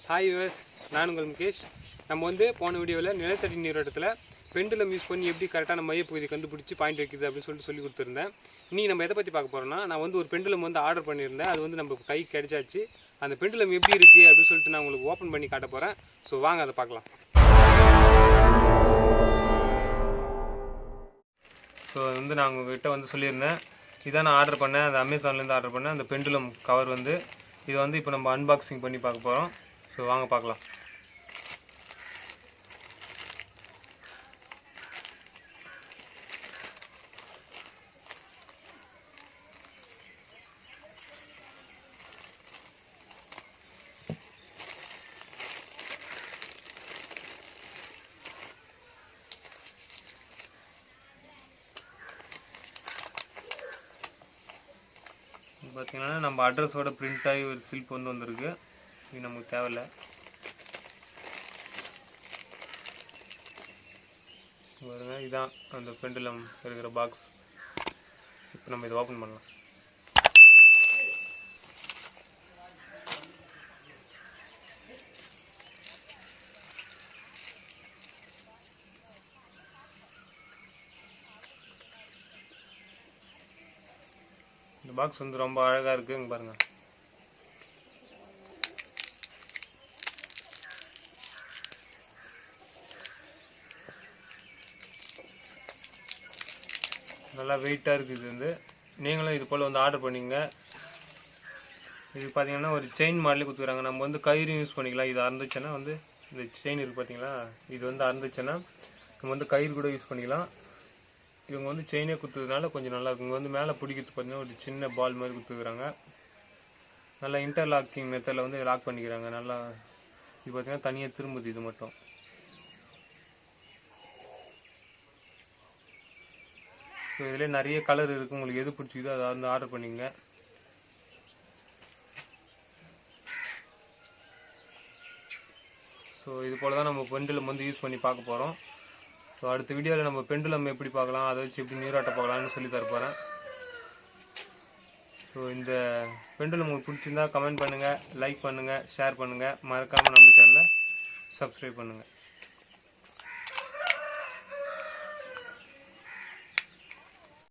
Hi US, நான் உங்கள் முகேஷ். நம்ம போன வீடியோவில் நிலத்தடி நீரோட்டத்தில் பெண்டுலம் யூஸ் பண்ணி எப்படி கரெக்டான மையப்பகுதி கண்டுபிடிச்சி பாயிண்ட் வைக்குது அப்படின்னு சொல்லி கொடுத்துருந்தேன். இன்றைக்கி நம்ம எதை பற்றி பார்க்க போகிறோம்னா, நான் ஒரு பெண்டுலம் ஆர்டர் பண்ணியிருந்தேன். அது நம்ம கை கிடைச்சாச்சு. அந்த பெண்டுலம் எப்படி இருக்குது அப்படின்னு சொல்லிட்டு நான் உங்களுக்கு ஓப்பன் பண்ணி காட்ட போகிறேன். ஸோ வாங்க அதை பார்க்கலாம். ஸோ நான் உங்கள்கிட்ட சொல்லியிருந்தேன், இதான் நான் ஆர்டர் பண்ணேன். அந்த அமேசான்லேருந்து ஆர்டர் பண்ணேன். அந்த பெண்டுலம் கவர் இது இப்போ நம்ம அன்பாக்சிங் பண்ணி பார்க்க போகிறோம். ஸோ வாங்க பார்க்கலாம். பார்த்தீங்கன்னா நம்ம அட்ரஸோட பிரிண்ட் ஆகி ஒரு ஸ்லிப் வந்திருக்கு. இது நமக்கு தேவையில்லை. பாருங்க, இதுதான் அந்த பெண்டுலம் இருக்கிற பாக்ஸ். இப்போ நம்ம இதை ஓப்பன் பண்ணலாம். இந்த பாக்ஸ் ரொம்ப அழகாக இருக்குது. இங்கே பாருங்கள். நல்லா வெயிட்டாக இருக்குது. இது நீங்களும் இது போல் ஆர்டர் பண்ணிங்க. இது பார்த்தீங்கன்னா ஒரு செயின் மாடலே கொடுத்துக்கிறாங்க. நம்ம கயிறு யூஸ் பண்ணிக்கலாம். இது அறுந்துச்சுன்னா இந்த செயின் இருக்குது பார்த்தீங்களா, இது அறுந்துச்சுன்னா நம்ம கயிறு கூட யூஸ் பண்ணிக்கலாம். இவங்க செயினே கொடுத்ததுனால கொஞ்சம் நல்லா இருக்கும். இங்கே மேலே பிடிக்கிறது பார்த்தீங்கன்னா ஒரு சின்ன பால் மாதிரி கொடுத்துருக்குறாங்க. நல்லா இன்டர்லாக்கிங் மெத்தடில் லாக் பண்ணிக்கிறாங்க. நல்லா இது பார்த்தீங்கன்னா தனியாக திரும்புது. இது மட்டும் ஸோ இதில் நிறைய கலர் இருக்குது. உங்களுக்கு எது பிடிச்சிதோ அதை ஆர்டர் பண்ணிங்க. ஸோ இது போல் தான் நம்ம பெண்டுலம் யூஸ் பண்ணி பார்க்க போகிறோம். ஸோ அடுத்த வீடியோவில் நம்ம பெண்டுலம் எப்படி பார்க்கலாம், அதை வச்சு எப்படி நீராட்ட பார்க்கலாம்னு சொல்லி தரப்போகிறேன். ஸோ இந்த பெண்டுலம் உங்களுக்கு பிடிச்சிருந்தா கமெண்ட் பண்ணுங்கள், லைக் பண்ணுங்கள், ஷேர் பண்ணுங்கள். மறக்காமல் நம்ம சேனலை சப்ஸ்கிரைப் பண்ணுங்கள்.